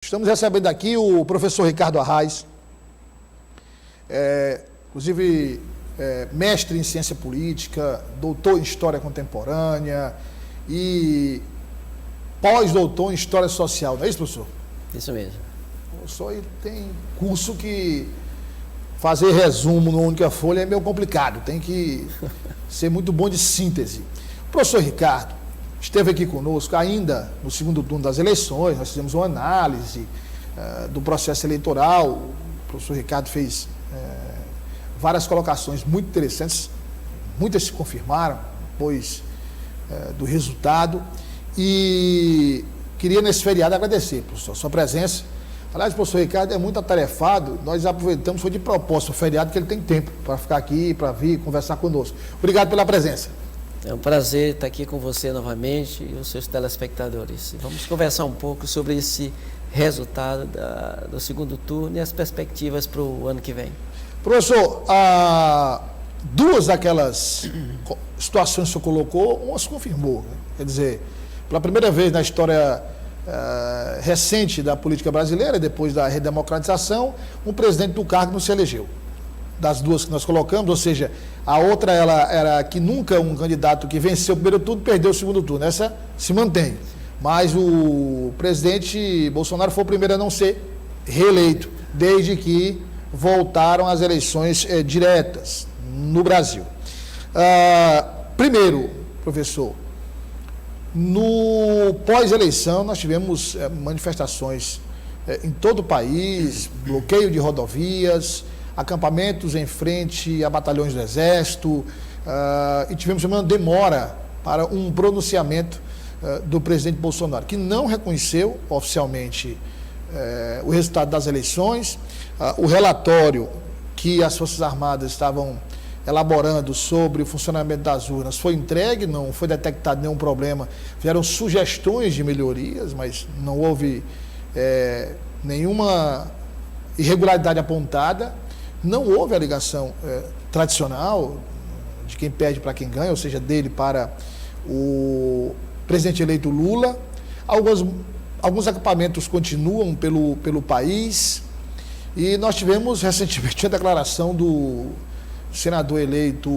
Estamos recebendo aqui o professor Ricardo Arraes, inclusive mestre em ciência política, doutor em história contemporânea e pós-doutor em história social, não é isso, professor? Isso mesmo. O professor tem curso que fazer resumo numa única folha é meio complicado, tem que ser muito bom de síntese. O professor Ricardo esteve aqui conosco ainda no segundo turno das eleições, nós fizemos uma análise do processo eleitoral, o professor Ricardo fez várias colocações muito interessantes, muitas se confirmaram depois do resultado, e queria nesse feriado agradecer, professor, a sua presença. Aliás, o professor Ricardo é muito atarefado, nós aproveitamos, foi de propósito o feriado, que ele tem tempo para ficar aqui, para vir conversar conosco. Obrigado pela presença. É um prazer estar aqui com você novamente e os seus telespectadores. Vamos conversar um pouco sobre esse resultado do segundo turno e as perspectivas para o ano que vem. Professor, duas daquelas situações que o senhor colocou, uma se confirmou, né? Quer dizer, pela primeira vez na história recente da política brasileira, depois da redemocratização, um presidente do cargo não se elegeu. Das duas que nós colocamos, ou seja, a outra ela era que nunca um candidato que venceu o primeiro turno perdeu o segundo turno. Essa se mantém. Mas o presidente Bolsonaro foi o primeiro a não ser reeleito, desde que voltaram as eleições diretas no Brasil. Primeiro, professor, no pós-eleição nós tivemos manifestações em todo o país, bloqueio de rodovias, acampamentos em frente a batalhões do Exército, e tivemos uma demora para um pronunciamento do presidente Bolsonaro, que não reconheceu oficialmente o resultado das eleições. O relatório que as Forças Armadas estavam elaborando sobre o funcionamento das urnas foi entregue, não foi detectado nenhum problema, vieram sugestões de melhorias, mas não houve nenhuma irregularidade apontada. Não houve a ligação tradicional de quem perde para quem ganha, ou seja, dele para o presidente eleito Lula. Alguns acampamentos continuam pelo país, e nós tivemos recentemente a declaração do senador eleito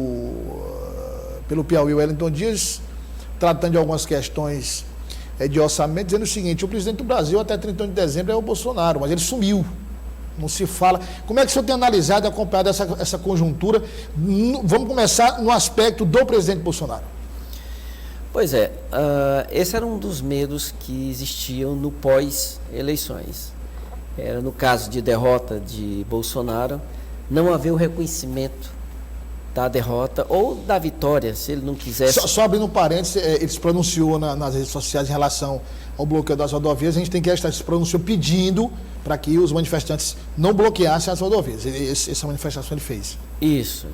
pelo Piauí, Wellington Dias, tratando de algumas questões de orçamento, dizendo o seguinte: o presidente do Brasil até 31 de dezembro é o Bolsonaro, mas ele sumiu. Não se fala. Como é que o senhor tem analisado e acompanhado essa conjuntura? Vamos começar no aspecto do presidente Bolsonaro. Pois é, esse era um dos medos que existiam no pós-eleições. Era no caso de derrota de Bolsonaro, não haver o reconhecimento da derrota ou da vitória, se ele não quisesse... Só abrindo um parênteses, ele se pronunciou nas redes sociais em relação ao bloqueio das rodovias. A gente tem que se pronunciou pedindo para que os manifestantes não bloqueassem as rodovias. Essa manifestação ele fez. Isso.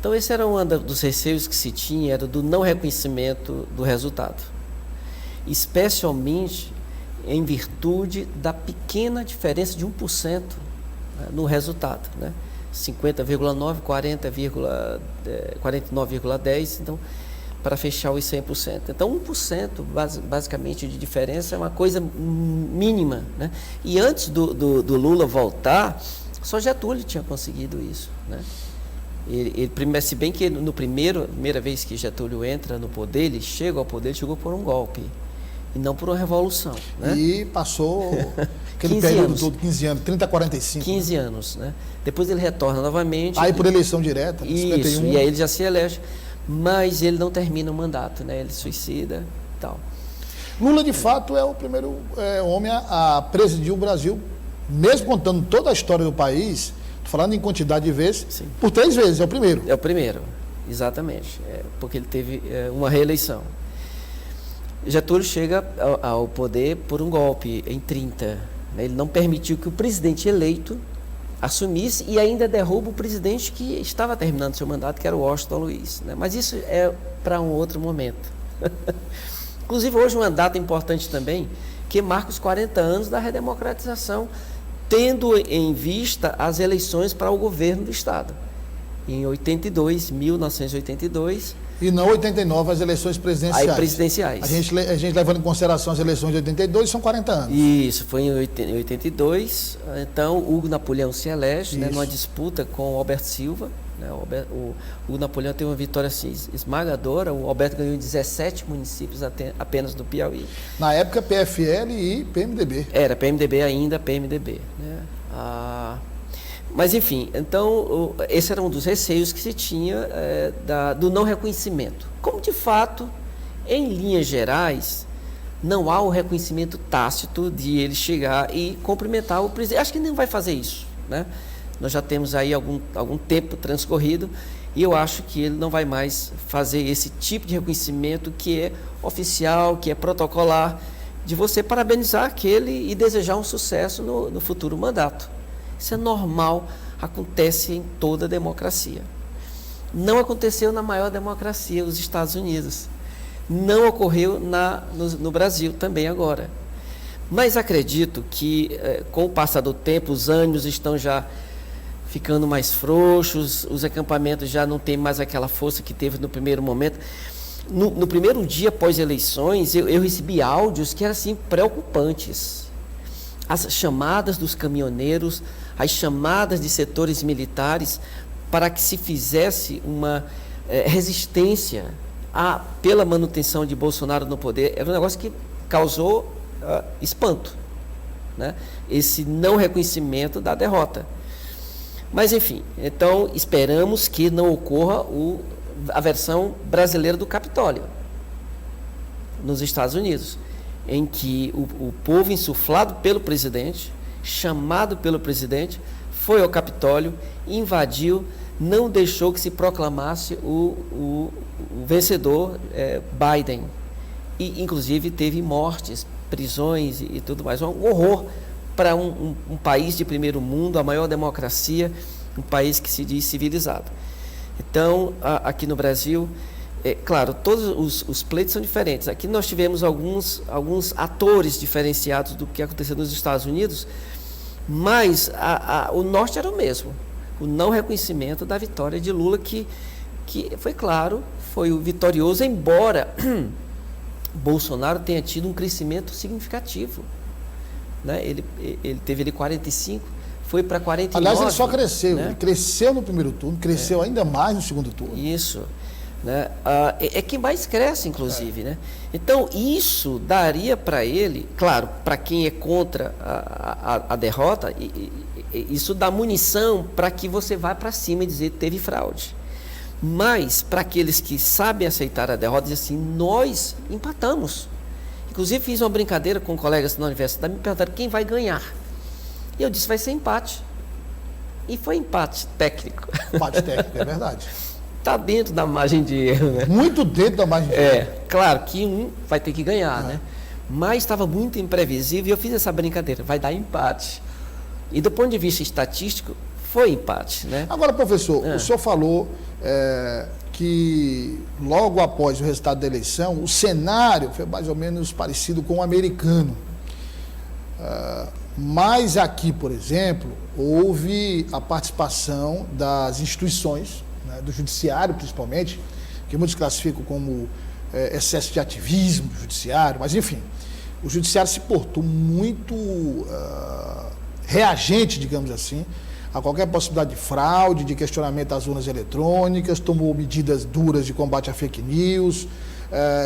Então esse era um dos receios que se tinha, era do não reconhecimento do resultado. Especialmente em virtude da pequena diferença de 1%, né, no resultado, né? 50,9, 49,10, então, para fechar os 100%. Então, 1% basicamente de diferença é uma coisa mínima, né? E antes do Lula voltar, só Getúlio tinha conseguido isso, né? Se bem que primeira vez que Getúlio entra no poder, ele chega ao poder, ele chegou por um golpe, e não por uma revolução, né? E passou aquele período todo, 15 anos, 30 a 45. 15 anos, né? Depois ele retorna novamente. Aí por eleição direta, isso, 51. E aí ele já se elege, mas ele não termina o mandato, né? Ele suicida e tal. Lula, de fato, é o primeiro homem a presidir o Brasil, mesmo contando toda a história do país, falando em quantidade de vezes, sim, por 3 vezes, é o primeiro. É o primeiro, exatamente, porque ele teve uma reeleição. Getúlio chega ao poder por um golpe em 30. Né? Ele não permitiu que o presidente eleito assumisse e ainda derruba o presidente que estava terminando seu mandato, que era o Washington Luiz. Né? Mas isso é para um outro momento. Inclusive, hoje uma data importante também, que marca os 40 anos da redemocratização, tendo em vista as eleições para o governo do Estado. Em 1982, E não 89 as eleições presidenciais. Aí presidenciais. A gente levando em consideração as eleições de 82, são 40 anos. Isso, foi em 82. Então, Hugo Napoleão se elege, né, numa disputa com o Alberto Silva. Né, o Hugo Napoleão teve uma vitória assim, esmagadora. O Alberto ganhou 17 municípios apenas do Piauí. Na época, PFL e PMDB. Era PMDB ainda, PMDB. Né? Mas, enfim, então, esse era um dos receios que se tinha do não reconhecimento. Como, de fato, em linhas gerais, não há o reconhecimento tácito de ele chegar e cumprimentar o presidente. Acho que ele não vai fazer isso, né? Nós já temos aí algum tempo transcorrido e eu acho que ele não vai mais fazer esse tipo de reconhecimento que é oficial, que é protocolar, de você parabenizar aquele e desejar um sucesso no futuro mandato. Isso é normal, acontece em toda democracia. Não aconteceu na maior democracia, os Estados Unidos. Não ocorreu no Brasil também agora. Mas acredito que, com o passar do tempo, os ânimos estão já ficando mais frouxos, os acampamentos já não têm mais aquela força que teve no primeiro momento. No primeiro dia após eleições, eu recebi áudios que eram assim, preocupantes. As chamadas dos caminhoneiros, as chamadas de setores militares para que se fizesse uma resistência pela manutenção de Bolsonaro no poder, era um negócio que causou espanto, né? Esse não reconhecimento da derrota. Mas, enfim, então esperamos que não ocorra a versão brasileira do Capitólio, nos Estados Unidos, em que o povo insuflado pelo presidente, chamado pelo presidente, foi ao Capitólio, invadiu, não deixou que se proclamasse o vencedor, Biden. E, inclusive, teve mortes, prisões e tudo mais. Um horror para um país de primeiro mundo, a maior democracia, um país que se diz civilizado. Então, aqui no Brasil, claro, todos os pleitos são diferentes. Aqui nós tivemos alguns atores diferenciados do que aconteceu nos Estados Unidos, mas o norte era o mesmo. O não reconhecimento da vitória de Lula, que foi claro, foi o vitorioso, embora Bolsonaro tenha tido um crescimento significativo. Né? Ele teve 45, foi para 49. Aliás, ele só cresceu. Né? Ele cresceu no primeiro turno, cresceu ainda mais no segundo turno. Isso. Né? É quem mais cresce, inclusive. Né? Então, isso daria para ele, claro, para quem é contra a derrota, isso dá munição para que você vá para cima e dizer que teve fraude. Mas, para aqueles que sabem aceitar a derrota, dizer assim, nós empatamos. Inclusive, fiz uma brincadeira com colegas na universidade, me perguntaram quem vai ganhar. E eu disse, vai ser empate. E foi empate técnico. Empate técnico, é verdade. Está dentro da margem de erro, né? Muito dentro da margem de erro. Claro que um vai ter que ganhar, né? Mas estava muito imprevisível e eu fiz essa brincadeira, vai dar empate. E do ponto de vista estatístico, foi empate, né? Agora, professor, o senhor falou que logo após o resultado da eleição, o cenário foi mais ou menos parecido com o americano. Mas aqui, por exemplo, houve a participação das instituições, né, do judiciário principalmente, que muitos classificam como excesso de ativismo do judiciário, mas enfim, o judiciário se portou muito reagente, digamos assim, a qualquer possibilidade de fraude, de questionamento às urnas eletrônicas, tomou medidas duras de combate à fake news,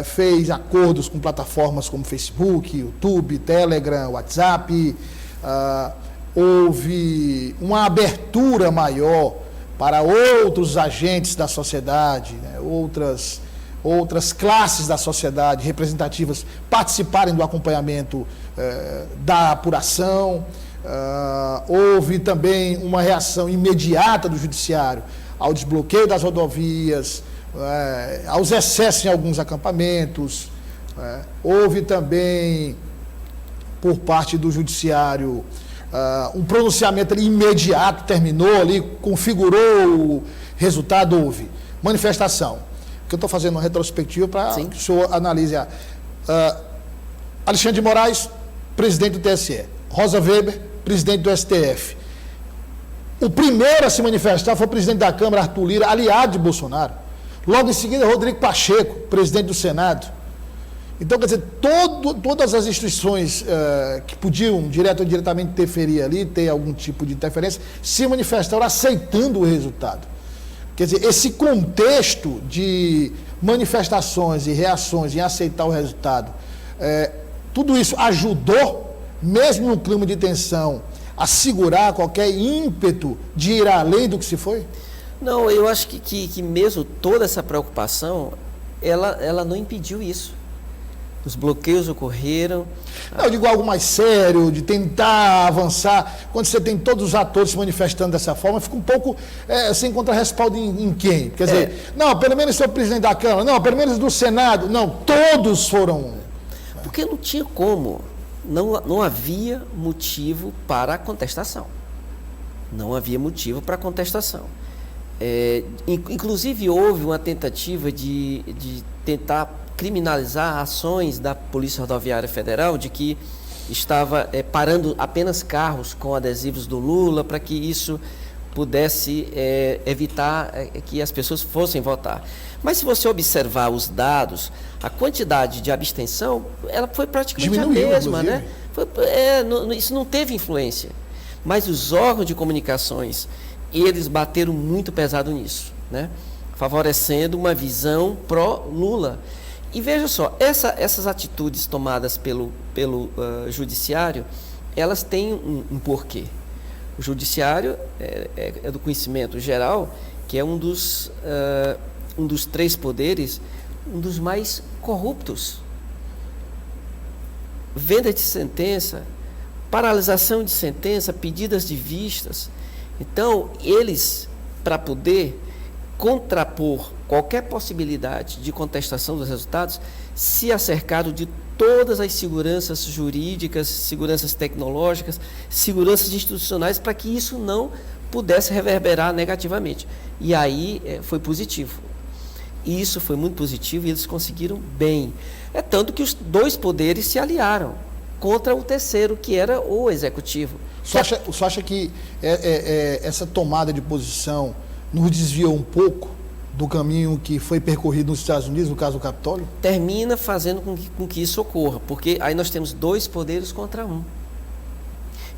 fez acordos com plataformas como Facebook, YouTube, Telegram, WhatsApp, houve uma abertura maior para outros agentes da sociedade, né, outras classes da sociedade representativas participarem do acompanhamento da apuração. Houve também uma reação imediata do judiciário ao desbloqueio das rodovias, aos excessos em alguns acampamentos. Houve também, por parte do judiciário, um pronunciamento ali imediato, terminou ali, configurou o resultado, houve manifestação. Que eu estou fazendo uma retrospectiva para que o senhor analise. Alexandre de Moraes, presidente do TSE. Rosa Weber, presidente do STF. O primeiro a se manifestar foi o presidente da Câmara, Arthur Lira, aliado de Bolsonaro. Logo em seguida, Rodrigo Pacheco, presidente do Senado. Então, quer dizer, todas as instituições que podiam, direto ou indiretamente, interferir ali, ter algum tipo de interferência, se manifestaram aceitando o resultado. Quer dizer, esse contexto de manifestações e reações em aceitar o resultado, tudo isso ajudou, mesmo no clima de tensão, a segurar qualquer ímpeto de ir além do que se foi? Não, eu acho que mesmo toda essa preocupação, ela não impediu isso. Os bloqueios ocorreram. Não, eu digo algo mais sério, de tentar avançar. Quando você tem todos os atores se manifestando dessa forma, fica um pouco sem contrarrespaldo em quem? Quer dizer, não, pelo menos o presidente da Câmara, não, pelo menos do Senado, não, todos foram. Porque não tinha como, não havia motivo para a contestação. Não havia motivo para a contestação. Inclusive, houve uma tentativa de tentar criminalizar ações da Polícia Rodoviária Federal de que estava parando apenas carros com adesivos do Lula para que isso pudesse evitar que as pessoas fossem votar. Mas se você observar os dados, a quantidade de abstenção, ela foi praticamente diminuiu, a mesma, né? Isso não teve influência. Mas os órgãos de comunicações, eles bateram muito pesado nisso, né? Favorecendo uma visão pró-Lula. E veja só, essas atitudes tomadas pelo judiciário, elas têm um porquê. O judiciário é do conhecimento geral, que é um dos 3 poderes, um dos mais corruptos. Venda de sentença, paralisação de sentença, pedidas de vistas. Então, eles, para poder contrapor qualquer possibilidade de contestação dos resultados, se acercaram de todas as seguranças jurídicas, seguranças tecnológicas, seguranças institucionais, para que isso não pudesse reverberar negativamente. E aí foi positivo. E isso foi muito positivo e eles conseguiram bem. É tanto que os 2 poderes se aliaram contra o terceiro, que era o executivo. Você acha que essa tomada de posição nos desviou um pouco do caminho que foi percorrido nos Estados Unidos, no caso do Capitólio? Termina fazendo com que isso ocorra, porque aí nós temos 2 poderes contra 1.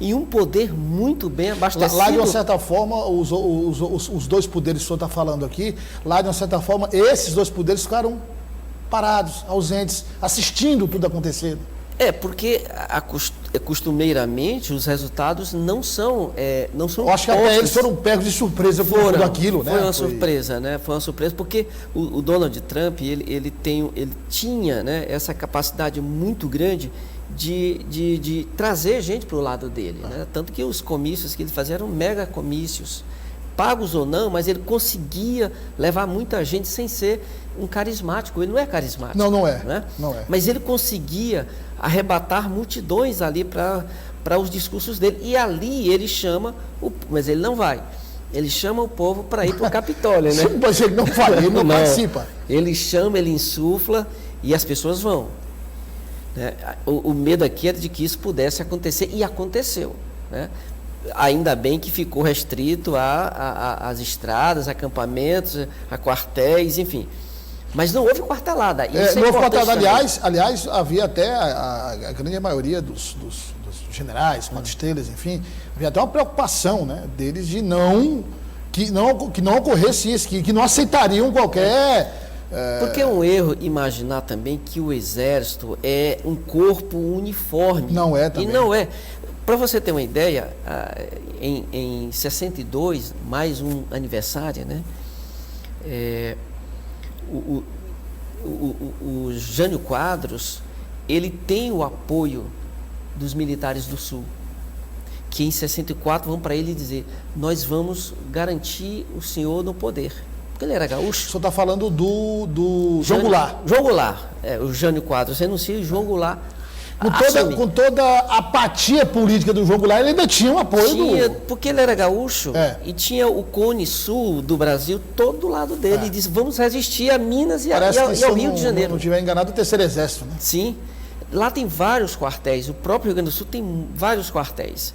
E um poder muito bem abastecido. Lá, de uma certa forma, os 2 poderes que o senhor está falando aqui, lá, de uma certa forma, esses 2 poderes ficaram parados, ausentes, assistindo tudo acontecer. Porque costumeiramente os resultados não são Eu acho que até eles foram pegos de surpresa por tudo aquilo, né? Foi uma surpresa, né? Foi uma surpresa porque o Donald Trump ele tinha, né, essa capacidade muito grande de trazer gente para o lado dele, né? Tanto que os comícios que ele fazia eram mega comícios, pagos ou não, mas ele conseguia levar muita gente sem ser um carismático. Ele não é carismático. Não é. Né? Não é. Mas ele conseguia arrebatar multidões ali para os discursos dele. E ali ele chama, mas ele não vai. Ele chama o povo para ir para o Capitólio, né? Mas ele não vai, ele não participa. Ele chama, ele insufla e as pessoas vão. Né? O medo aqui era de que isso pudesse acontecer, e aconteceu, né? Ainda bem que ficou restrito às estradas, acampamentos, a quartéis, enfim. Mas não houve quartelada. Não houve quartelada. Aliás, havia até a grande maioria dos generais, 4 estrelas, enfim, havia até uma preocupação, né, deles de que não ocorresse isso, que não aceitariam qualquer... Porque é um erro imaginar também que o Exército é um corpo uniforme. Não é também. E não é. Para você ter uma ideia, em 62, mais um aniversário, né? O Jânio Quadros, ele tem o apoio dos militares do Sul, que em 64 vão para ele dizer: nós vamos garantir o senhor no poder. Porque ele era gaúcho. O senhor está falando do João Goulart. João Goulart, o Jânio Quadros renuncia e João Goulart com toda a apatia política do João Goulart, ele ainda tinha um apoio porque ele era gaúcho e tinha o Cone Sul do Brasil todo do lado dele. E disse: vamos resistir a Minas e ao Rio de Janeiro. Se não estiver enganado, o Terceiro Exército, né? Sim. Lá tem vários quartéis, o próprio Rio Grande do Sul tem vários quartéis.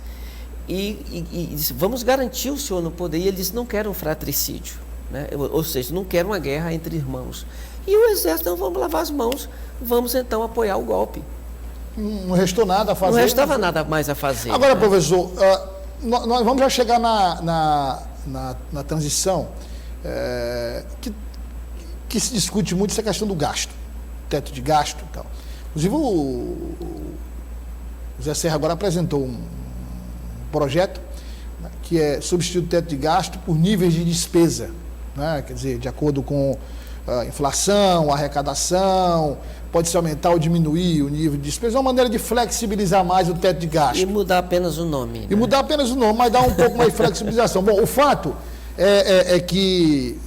E disse: vamos garantir o senhor no poder. E ele disse: não quero um fratricídio. né? Ou seja, não quero uma guerra entre irmãos. E o Exército, não, vamos lavar as mãos, vamos então apoiar o golpe. Não restou nada a fazer. Não restava nada mais a fazer. Agora, professor, nós vamos já chegar na transição, que se discute muito essa questão do gasto, teto de gasto e tal. Inclusive, o José Serra agora apresentou um projeto, né, que é substituir o teto de gasto por níveis de despesa, né, quer dizer, de acordo com a inflação, a arrecadação, pode-se aumentar ou diminuir o nível de despesa, é uma maneira de flexibilizar mais o teto de gasto. E mudar apenas o nome. Né? E mudar apenas o nome, mas dar um pouco mais de flexibilização. Bom, o fato é que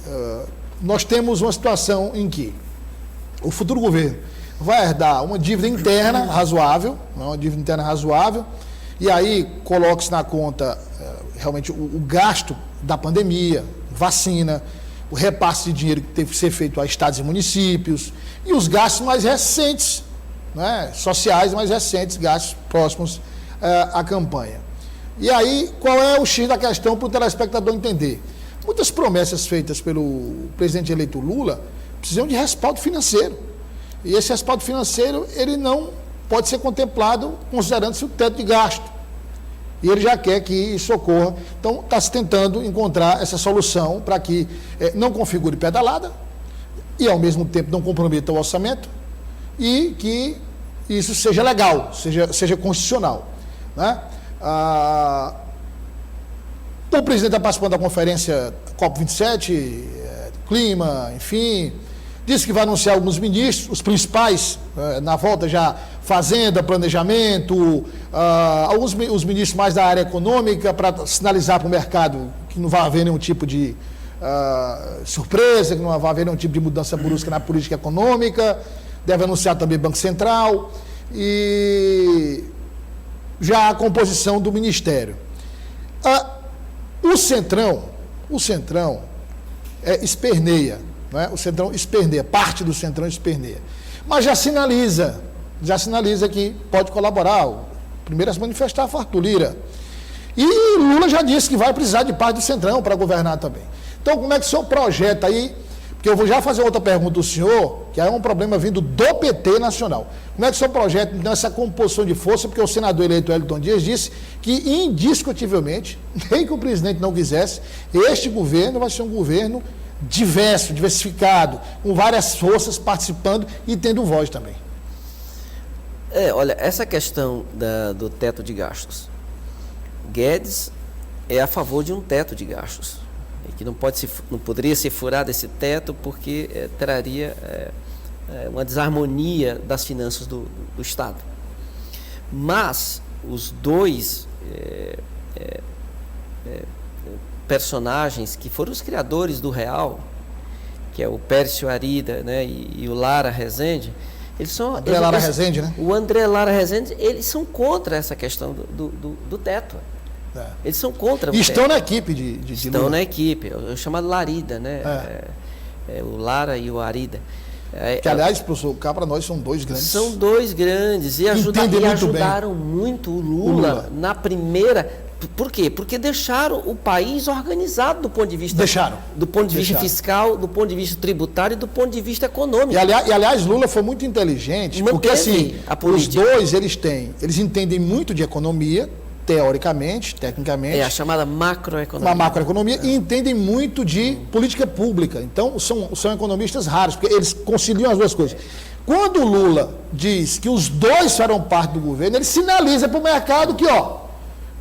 nós temos uma situação em que o futuro governo vai herdar uma dívida interna razoável, e aí coloque-se na conta realmente o gasto da pandemia, vacina, o repasse de dinheiro que teve que ser feito a estados e municípios, e os gastos mais recentes, né, sociais mais recentes, gastos próximos à campanha. E aí, qual é o X da questão para o telespectador entender? Muitas promessas feitas pelo presidente eleito Lula precisam de respaldo financeiro. E esse respaldo financeiro, ele não pode ser contemplado considerando-se o teto de gasto. E ele já quer que isso ocorra. Então, está se tentando encontrar essa solução para que não configure pedalada e, ao mesmo tempo, não comprometa o orçamento e que isso seja legal, seja constitucional. Né? O presidente está participando da conferência COP27, clima, enfim, disse que vai anunciar alguns ministros, os principais, na volta já Fazenda, Planejamento, os ministros mais da área econômica, para sinalizar para o mercado que não vai haver nenhum tipo de surpresa, que não vai haver nenhum tipo de mudança brusca na política econômica, deve anunciar também Banco Central, e já a composição do Ministério. O Centrão esperneia, né? O Centrão esperneia, parte do Centrão esperneia, mas já sinaliza que pode colaborar, primeiro a se manifestar a fartura Lira. E Lula já disse que vai precisar de parte do Centrão para governar também. Então, como é que o senhor projeta aí? Porque eu vou já fazer outra pergunta ao senhor, que é um problema vindo do PT nacional. Como é que o senhor projeta então, essa composição de força? Porque o senador eleito Wellington Dias disse que, indiscutivelmente, nem que o presidente não quisesse, este governo vai ser um governo diverso, diversificado, com várias forças participando e tendo voz também. Olha, essa questão do teto de gastos. Guedes é a favor de um teto de gastos, que não poderia ser furado esse teto porque traria uma desarmonia das finanças do Estado. Mas os dois personagens que foram os criadores do Real, que é o Pércio Arida, né, e o Lara Rezende, Rezende, né? O André Lara Rezende, eles são contra essa questão do teto. Eles são contra o teto. Estão na equipe de Estão Lula. na equipe, é chamado Larida, né? O Lara e o Arida. Que, aliás, professor, cá para nós são dois grandes. São dois grandes e ajudaram muito o Lula na primeira. Por quê? Porque deixaram o país organizado do ponto de vista fiscal, do ponto de vista tributário e do ponto de vista econômico. E aliás, Lula foi muito inteligente, porque assim, os dois eles entendem muito de economia, teoricamente, tecnicamente. É a chamada macroeconomia. Uma macroeconomia, e entendem muito de política pública. Então, são economistas raros, porque eles conciliam as duas coisas. Quando o Lula diz que os dois farão parte do governo, ele sinaliza para o mercado que,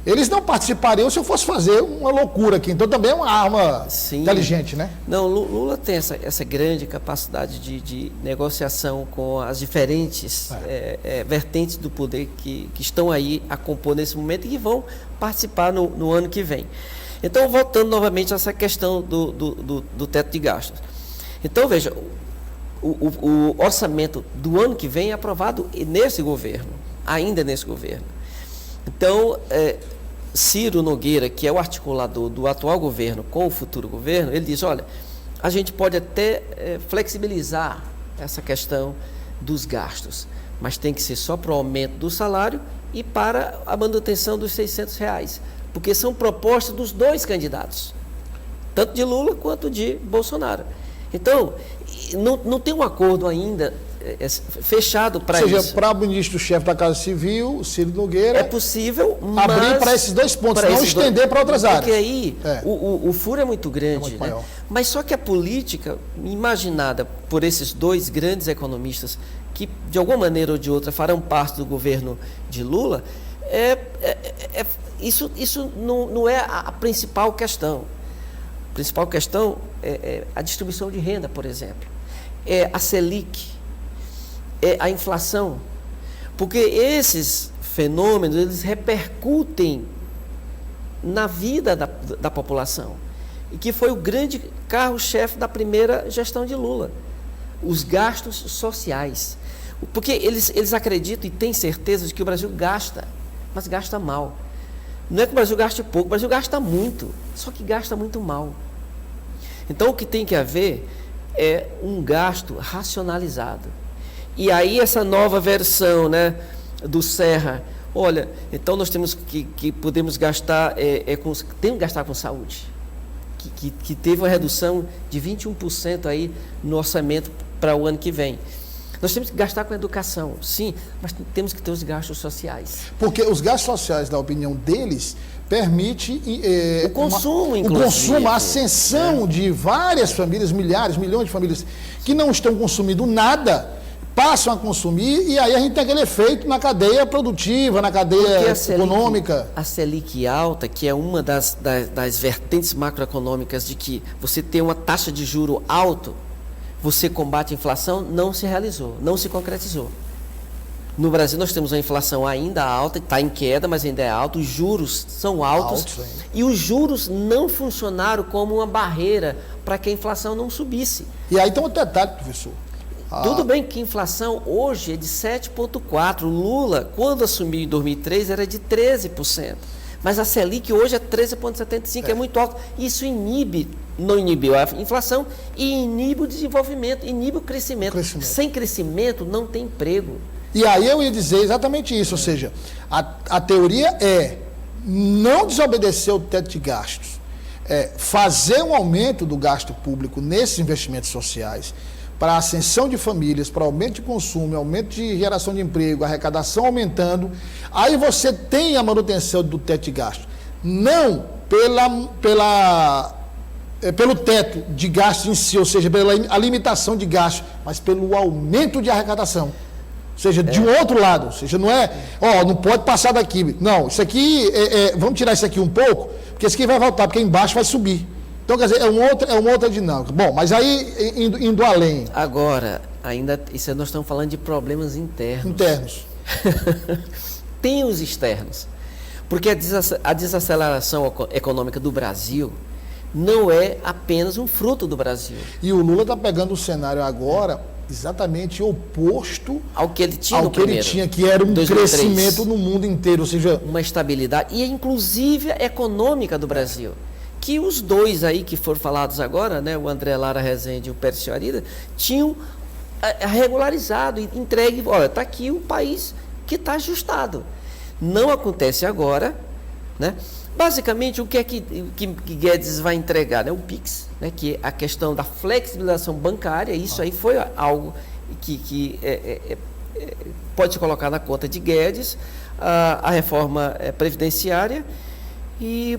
eles não participariam se eu fosse fazer uma loucura aqui. Então, também é uma arma inteligente, né? Não, Lula tem essa grande capacidade de negociação com as diferentes vertentes do poder que estão aí a compor nesse momento e que vão participar no ano que vem. Então, voltando novamente a essa questão do teto de gastos. Então, veja, o orçamento do ano que vem é aprovado nesse governo, ainda nesse governo. Então, Ciro Nogueira, que é o articulador do atual governo com o futuro governo, ele diz, olha, a gente pode até flexibilizar essa questão dos gastos, mas tem que ser só para o aumento do salário e para a manutenção dos R$600, porque são propostas dos dois candidatos. tanto de Lula quanto de Bolsonaro. Então, não tem um acordo ainda fechado para isso. Ou seja, para o ministro-chefe da Casa Civil, Ciro Nogueira, é possível abrir para esses dois pontos, não estender para outras áreas. Porque aí o furo é muito grande. É muito maior. Mas só que a política, imaginada por esses dois grandes economistas, que de alguma maneira ou de outra farão parte do governo de Lula, isso não é a principal questão. A principal questão é a distribuição de renda, por exemplo. É a Selic, é a inflação. Porque esses fenômenos, eles repercutem na vida da população. E que foi o grande carro-chefe da primeira gestão de Lula. Os gastos sociais. Porque eles acreditam e têm certeza de que o Brasil gasta, mas gasta mal. Não é que o Brasil gaste pouco, o Brasil gasta muito, só que gasta muito mal. Então, o que tem que haver é um gasto racionalizado. E aí, essa nova versão, né, do Serra, olha, então nós temos que podemos gastar, temos que gastar com saúde, que teve uma redução de 21% aí no orçamento para o ano que vem. Nós temos que gastar com educação, sim, mas temos que ter os gastos sociais. Porque os gastos sociais, na opinião deles, permite o consumo, inclusive. O consumo, a ascensão de várias famílias, milhares, milhões de famílias que não estão consumindo nada, passam a consumir, e aí a gente tem aquele efeito na cadeia produtiva, na cadeia econômica. A Selic alta, que é uma das vertentes macroeconômicas de que você tem uma taxa de juro alto, você combate a inflação, não se realizou, não se concretizou. No Brasil nós temos uma inflação ainda alta, está em queda, mas ainda é alta, os juros são altos e os juros não funcionaram como uma barreira para que a inflação não subisse. E aí tem um detalhe, professor. Tudo bem que a inflação hoje é de 7,4%. Lula, quando assumiu em 2003, era de 13%. Mas a Selic hoje é 13,75%, é muito alto. Isso não inibiu a inflação e inibe o desenvolvimento, inibe o crescimento. Sem crescimento não tem emprego. E aí eu ia dizer exatamente isso, ou seja, a teoria é não desobedecer o teto de gastos, fazer um aumento do gasto público nesses investimentos sociais, para a ascensão de famílias, para aumento de consumo, aumento de geração de emprego, arrecadação aumentando, aí você tem a manutenção do teto de gastos. Não pelo teto de gastos em si, ou seja, pela limitação de gastos, mas pelo aumento de arrecadação. Ou seja, de um outro lado. Ou seja, não é, não pode passar daqui. Não, isso aqui, vamos tirar isso aqui um pouco, porque isso aqui vai voltar, porque embaixo vai subir. Então, quer dizer, é uma outra dinâmica. Bom, mas aí, indo além... Agora, ainda isso nós estamos falando de problemas internos. Tem os externos. Porque a desaceleração econômica do Brasil não é apenas um fruto do Brasil. E o Lula está pegando o cenário agora exatamente oposto ao que ele tinha, que era um 2003. Crescimento no mundo inteiro, ou seja... Uma estabilidade, e inclusive econômica do Brasil. Que os dois aí que foram falados agora, né, o André Lara Rezende e o Pércio Arida, tinham regularizado e entregue, olha, está aqui o país que está ajustado. Não acontece agora, né? Basicamente, o que é que Guedes vai entregar? Né? O PIX, né? Que é a questão da flexibilização bancária, isso aí foi algo que pode se colocar na conta de Guedes, a reforma previdenciária e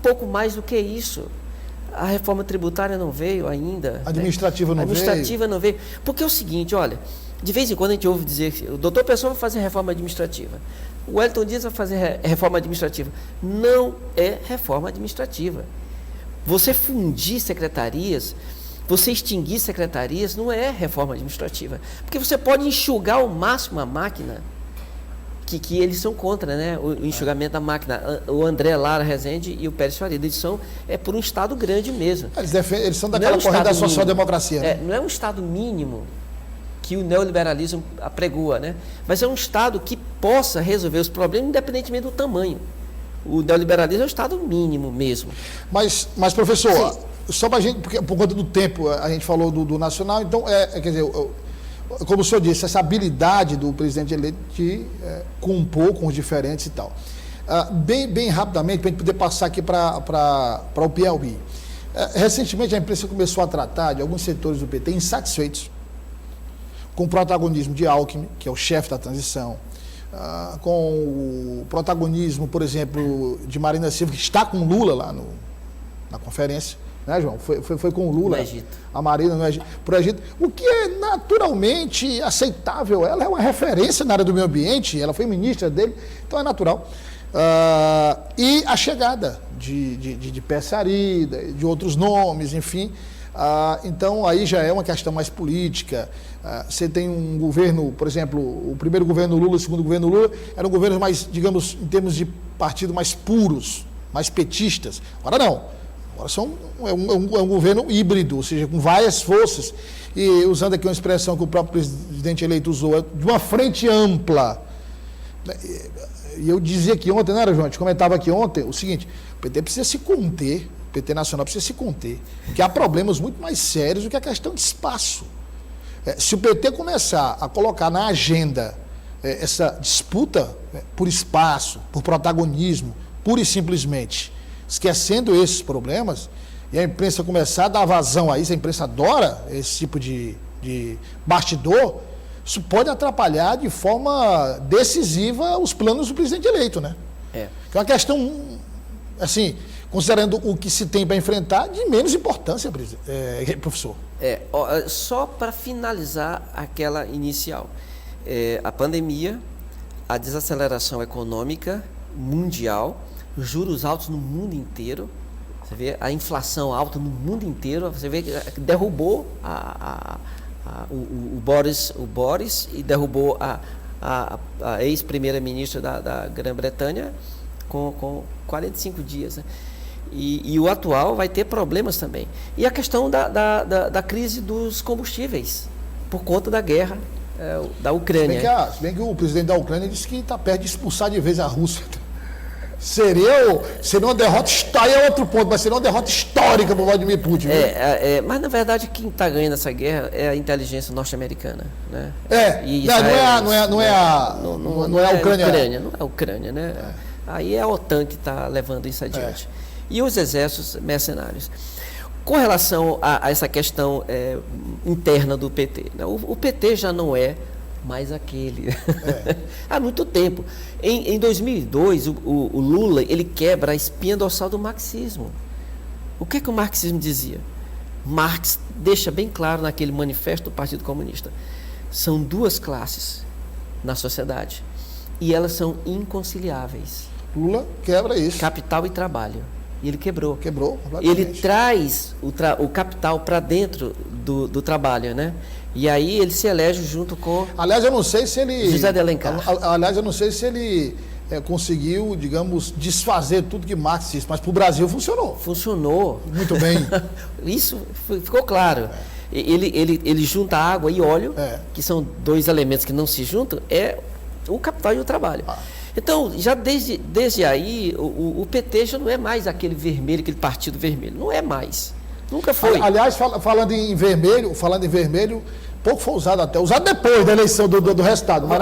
pouco mais do que isso. A reforma tributária não veio ainda. Administrativa não veio. Porque é o seguinte, olha, de vez em quando a gente ouve dizer que o doutor Pessoa vai fazer reforma administrativa. O Wellington Dias vai fazer reforma administrativa. Não é reforma administrativa. Você fundir secretarias, você extinguir secretarias, não é reforma administrativa. Porque você pode enxugar ao máximo a máquina, que eles são contra, né? O enxugamento da máquina. O André Lara Rezende e o Pércio Arida, eles são por um Estado grande mesmo. Eles são daquela corrente da social-democracia. Né? Não é um Estado mínimo que o neoliberalismo apregoa, né? Mas é um Estado que possa resolver os problemas independentemente do tamanho. O neoliberalismo é um Estado mínimo mesmo. Mas professor, sim, só para a gente, porque por conta do tempo, a gente falou do nacional, então, quer dizer, como o senhor disse, essa habilidade do presidente eleito de compor com os diferentes e tal. Bem rapidamente, para a gente poder passar aqui para o Piauí. Recentemente a imprensa começou a tratar de alguns setores do PT insatisfeitos com o protagonismo de Alckmin, que é o chefe da transição, com o protagonismo, por exemplo, de Marina Silva, que está com Lula lá na conferência, né, João? Foi com o Lula, no Egito. A Marina pro Egito, o que é naturalmente aceitável. Ela é uma referência na área do meio ambiente, ela foi ministra dele, então é natural. E a chegada de Pessari, de outros nomes, enfim. Então aí já é uma questão mais política. Você tem um governo, por exemplo, o primeiro governo Lula, o segundo governo Lula, eram governos mais, digamos, em termos de partido, mais puros, mais petistas. Agora não. Agora é um governo híbrido, ou seja, com várias forças. E usando aqui uma expressão que o próprio presidente eleito usou, de uma frente ampla. E eu dizia aqui ontem, não era, João? A gente comentava aqui ontem o seguinte: o PT precisa se conter, o PT Nacional precisa se conter, porque há problemas muito mais sérios do que a questão de espaço. Se o PT começar a colocar na agenda essa disputa por espaço, por protagonismo, pura e simplesmente, esquecendo esses problemas, e a imprensa começar a dar vazão a isso, a imprensa adora esse tipo de bastidor, isso pode atrapalhar de forma decisiva os planos do presidente eleito, né? É uma questão, assim, considerando o que se tem para enfrentar, de menos importância, professor. Só para finalizar aquela inicial, a pandemia, a desaceleração econômica mundial, os juros altos no mundo inteiro, você vê a inflação alta no mundo inteiro, você vê que derrubou o Boris e derrubou a ex-primeira-ministra da Grã-Bretanha com 45 dias. Né? E o atual vai ter problemas também. E a questão da crise dos combustíveis, por conta da guerra da Ucrânia. Se bem que o presidente da Ucrânia disse que está perto de expulsar de vez a Rússia. Seria uma derrota histórica, é outro ponto, mas seria uma derrota histórica para o Vladimir Putin. Mas, na verdade, quem está ganhando essa guerra é a inteligência norte-americana. Né? Não é a Ucrânia. Não é a Ucrânia, né? Aí é a OTAN que está levando isso adiante. E os exércitos mercenários. Com relação a essa questão interna do PT, né? O PT já não é mais aquele. Há muito tempo. Em 2002, o Lula, ele quebra a espinha dorsal do marxismo. O que o marxismo dizia? Marx deixa bem claro naquele manifesto do Partido Comunista. São duas classes na sociedade e elas são inconciliáveis. Lula quebra isso. Capital e trabalho. E ele quebrou. Completamente. Ele traz o capital para dentro do trabalho, né? E aí ele se elege junto com... Aliás, eu não sei se ele... José de Alencar. Aliás, eu não sei se ele conseguiu, digamos, desfazer tudo que Marx disse, mas para o Brasil funcionou. Funcionou. Muito bem. Isso ficou claro. Ele junta água e óleo, que são dois elementos que não se juntam, o capital e o trabalho. Então, já desde aí, o PT já não é mais aquele vermelho, aquele partido vermelho. Não é mais. Nunca foi. Aliás, falando em vermelho, pouco foi usado até. Usado depois da eleição do resultado. Mas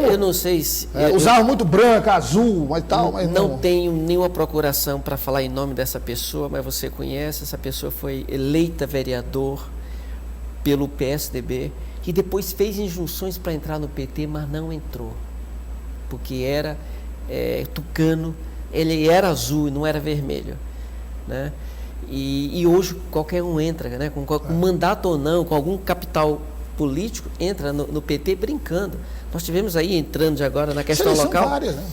eu não sei se... Usava muito branco, azul, mas tal. Mas não tenho nenhuma procuração para falar em nome dessa pessoa, mas você conhece. Essa pessoa foi eleita vereador pelo PSDB e depois fez injunções para entrar no PT, mas não entrou. Porque era tucano, ele era azul e não era vermelho, né? E hoje qualquer um entra, né? Com mandato ou não, com algum capital político, entra no PT brincando. Nós tivemos aí, entrando agora na questão local, várias, né?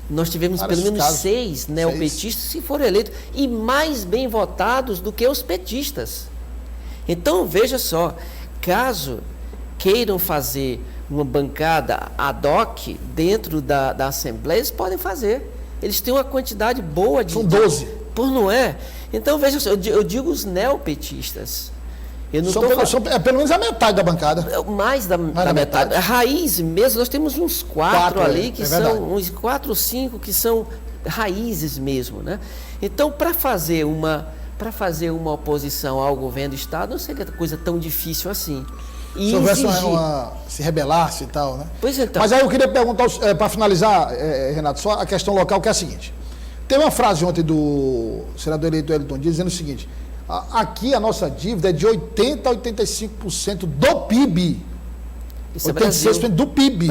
Nós tivemos pelo menos 6 neopetistas que foram eleitos e mais bem votados do que os petistas. Então, veja só, caso queiram fazer uma bancada ad hoc dentro da Assembleia, eles podem fazer. Eles têm uma quantidade boa de... São 12. Não é? Então, veja só, eu digo os neopetistas. Pelo menos a metade da bancada. Mais da metade. A raiz mesmo, nós temos uns 4 ali, que são uns 4 ou 5 que são raízes mesmo, né? Então, para fazer uma oposição ao governo do Estado, não seria coisa tão difícil assim. Se houvesse se rebelasse e tal, né? Pois então. Mas aí eu queria perguntar, para finalizar, Renato, só a questão local, que é a seguinte. Tem uma frase ontem do senador eleito Wellington Dias dizendo o seguinte: Aqui a nossa dívida é de 80% a 85% do PIB. Isso 86% do PIB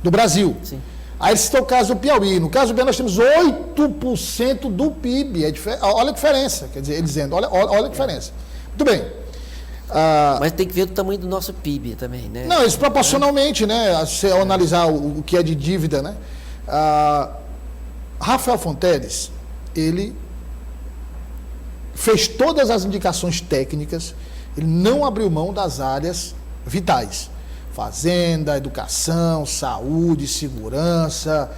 do Brasil. Sim. Aí esse é o caso do Piauí. No caso do Piauí nós temos 8% do PIB. Olha a diferença, quer dizer, ele dizendo, olha a diferença. Muito bem. Mas tem que ver o tamanho do nosso PIB também, né? Não, isso proporcionalmente, né? Se analisar o que é de dívida, né? Rafael Fonteles, ele fez todas as indicações técnicas, ele não abriu mão das áreas vitais. Fazenda, educação, saúde, segurança,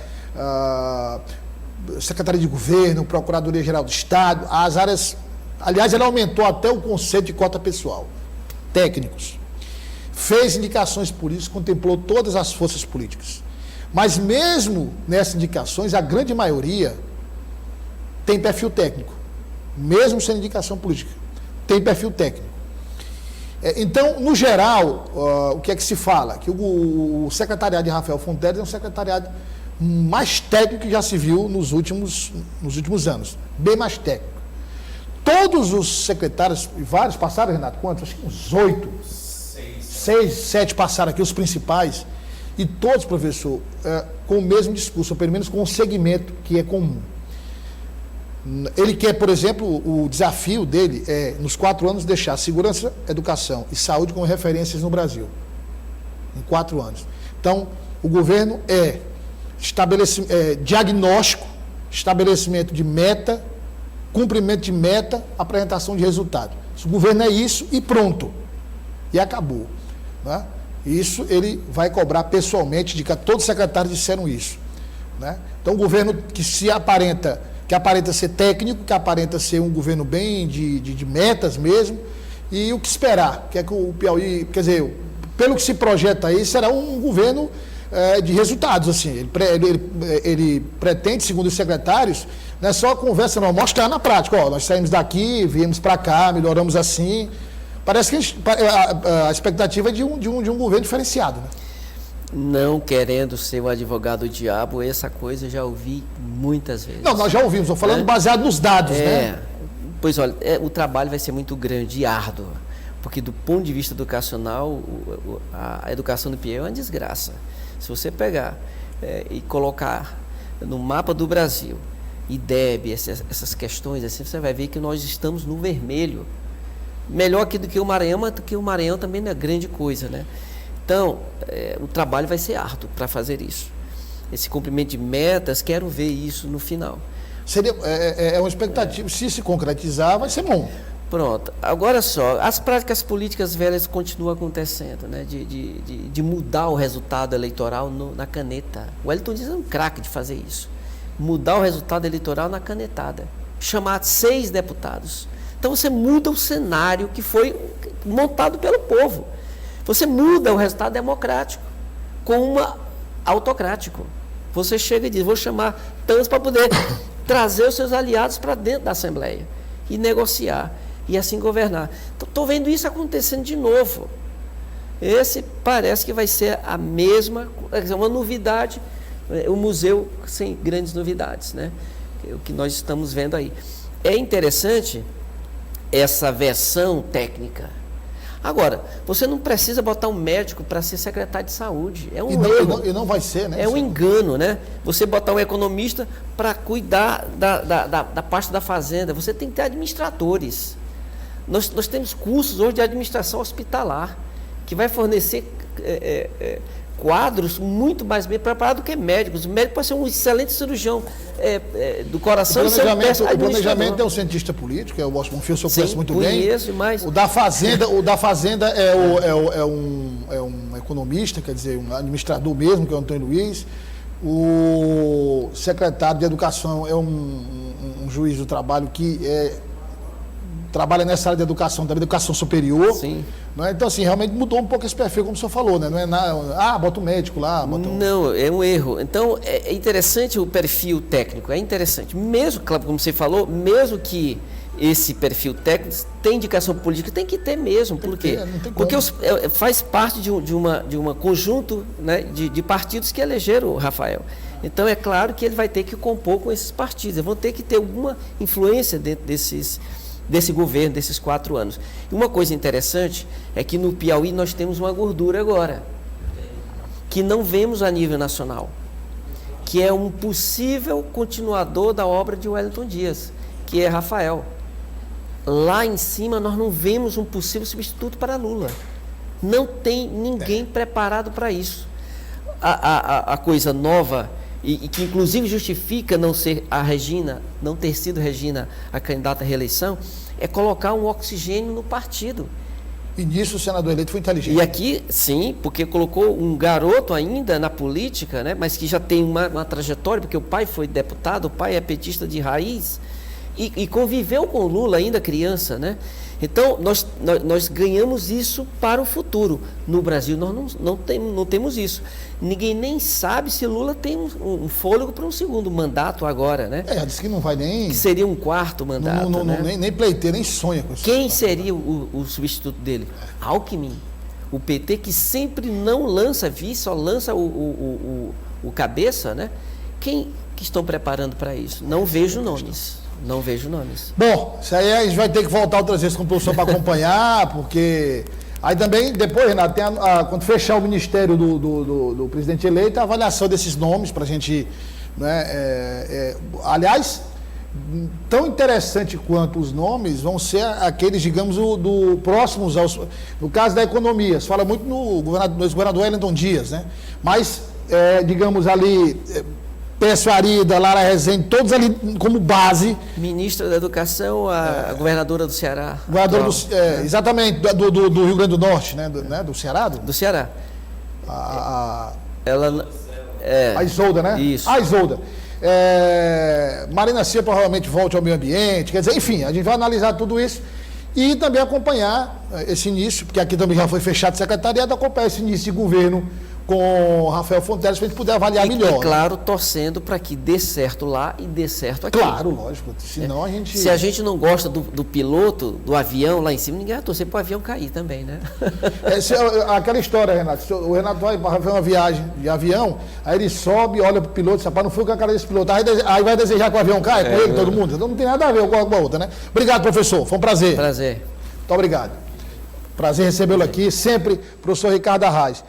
Secretaria de Governo, Procuradoria-Geral do Estado, as áreas. Aliás, ele aumentou até o conceito de cota pessoal. Técnicos. Fez indicações por isso, contemplou todas as forças políticas. Mas mesmo nessas indicações, a grande maioria tem perfil técnico. Mesmo sem indicação política. Tem perfil técnico. Então, no geral, o que é que se fala? Que o secretariado de Rafael Fonteles é um secretariado mais técnico que já se viu nos últimos anos. Bem mais técnico. Todos os secretários, vários passaram, Renato, quantos? Acho que uns 8. 6, 7 passaram aqui, os principais. E todos, professor, com o mesmo discurso, ou pelo menos com um segmento que é comum. Ele quer, por exemplo, o desafio dele é, nos 4 anos, deixar segurança, educação e saúde como referências no Brasil. Em 4 anos. Então, o governo diagnóstico, estabelecimento de meta, cumprimento de meta, apresentação de resultado. O governo é isso e pronto. E acabou. Né? Isso ele vai cobrar pessoalmente, de que todos os secretários disseram isso. Né? Então, o governo que aparenta ser técnico, que aparenta ser um governo bem de metas mesmo, e o que esperar, que é que o Piauí, quer dizer, pelo que se projeta aí, será um governo de resultados, assim, ele pretende, segundo os secretários, não é só conversa, não, mostrar na prática, nós saímos daqui, viemos para cá, melhoramos assim, parece que a expectativa é de um governo diferenciado, né? Não querendo ser o advogado do diabo, essa coisa eu já ouvi muitas vezes. Não, nós já ouvimos, estou falando baseado nos dados, né? Pois olha, o trabalho vai ser muito grande e árduo, porque do ponto de vista educacional, a educação do Piauí é uma desgraça. Se você pegar e colocar no mapa do Brasil, IDEB, essas questões, assim, você vai ver que nós estamos no vermelho. Melhor aqui do que o Maranhão, mas do que o Maranhão também não é grande coisa, né? Então, o trabalho vai ser árduo para fazer isso. Esse cumprimento de metas, quero ver isso no final. Seria, uma expectativa, se se concretizar, vai ser bom. Pronto. Agora só, as práticas políticas velhas continuam acontecendo, né? De mudar o resultado eleitoral na caneta. O Wellington Dias é um craque de fazer isso. Mudar o resultado eleitoral na canetada. Chamar 6 deputados. Então você muda o cenário que foi montado pelo povo. Você muda o resultado democrático com uma autocrático. Você chega e diz, vou chamar tantos para poder trazer os seus aliados para dentro da Assembleia e negociar e assim governar. Estou vendo isso acontecendo de novo. Esse parece que vai ser a mesma, uma novidade, o museu sem grandes novidades, né? O que nós estamos vendo aí. É interessante essa versão técnica. Agora, você não precisa botar um médico para ser secretário de saúde. É um erro. E não vai ser, né? É um engano, né? Você botar um economista para cuidar da parte da fazenda. Você tem que ter administradores. Nós temos cursos hoje de administração hospitalar, que vai fornecer quadros muito mais bem preparados do que médicos. O médico pode ser um excelente cirurgião do coração. O planejamento é um cientista político, é o Washington Filho, eu conheço muito bem. Demais. O da Fazenda é um economista, quer dizer, um administrador mesmo, que é o Antônio Luiz. O secretário de Educação é um juiz do trabalho que trabalha nessa área de educação, da educação superior. Sim. Não é? Então, assim, realmente mudou um pouco esse perfil, como o senhor falou, né? Não é nada, bota um médico lá. Não, é um erro. Então, é interessante o perfil técnico, é interessante. Mesmo, claro, como você falou, mesmo que esse perfil técnico tem indicação política, tem que ter mesmo. Por quê? Porque faz parte de uma conjunto, né, de partidos que elegeram o Rafael. Então, é claro que ele vai ter que compor com esses partidos. Eles vão ter que ter alguma influência dentro desse governo, desses 4 anos. E uma coisa interessante é que no Piauí nós temos uma gordura agora, que não vemos a nível nacional, que é um possível continuador da obra de Wellington Dias, que é Rafael. Lá em cima nós não vemos um possível substituto para Lula. Não tem ninguém preparado para isso. A coisa nova, e que inclusive justifica não ser a Regina, não ter sido Regina a candidata à reeleição, é colocar um oxigênio no partido. E nisso o senador eleito foi inteligente. E aqui, sim, porque colocou um garoto ainda na política, né, mas que já tem uma trajetória, porque o pai foi deputado, o pai é petista de raiz, e conviveu com o Lula ainda criança, né? Então, nós ganhamos isso para o futuro. No Brasil, nós não temos isso. Ninguém nem sabe se Lula tem um fôlego para um segundo mandato agora, né? Disse que não vai nem... Que seria um quarto mandato, né? Nem pleiteiro, nem sonha com isso. Quem seria o substituto dele? Alckmin. O PT que sempre não lança vice, só lança o cabeça, né? Quem que estão preparando para isso? Não vejo nomes. Não vejo nomes. Bom, isso aí a gente vai ter que voltar outras vezes com o professor para acompanhar, porque... Aí também, depois, Renato, tem quando fechar o ministério do presidente eleito, a avaliação desses nomes para a gente... Né, aliás, tão interessante quanto os nomes vão ser aqueles, digamos, próximos aos... No caso da economia, se fala muito no governador Wellington Dias, né? Mas, digamos ali... Pécio Arida, Lara Rezende, todos ali como base. Ministra da Educação, a governadora do Ceará. Governadora exatamente, do Rio Grande do Norte, né? Do Ceará? Do Ceará. A Isolda, né? Isso. A Isolda. Marina Silva provavelmente volte ao meio ambiente, quer dizer, enfim, a gente vai analisar tudo isso e também acompanhar esse início, porque aqui também já foi fechado o secretariado, acompanhar esse início de governo com Rafael Fonteles, para a gente poder avaliar melhor. E claro, torcendo para que dê certo lá e dê certo aqui. Claro, lógico. Senão a gente... Se a gente não gosta do piloto, do avião lá em cima, ninguém vai torcer para o avião cair também, né? Aquela história, Renato. O Renato vai fazer uma viagem de avião, aí ele sobe, olha para o piloto, rapaz, não foi com a cara desse piloto. Aí vai desejar que o avião caia com ele, todo mundo. Então não tem nada a ver com a outra, né? Obrigado, professor. Foi um prazer. Prazer. Muito obrigado. Prazer recebê-lo aqui, sempre, professor Ricardo Arraes.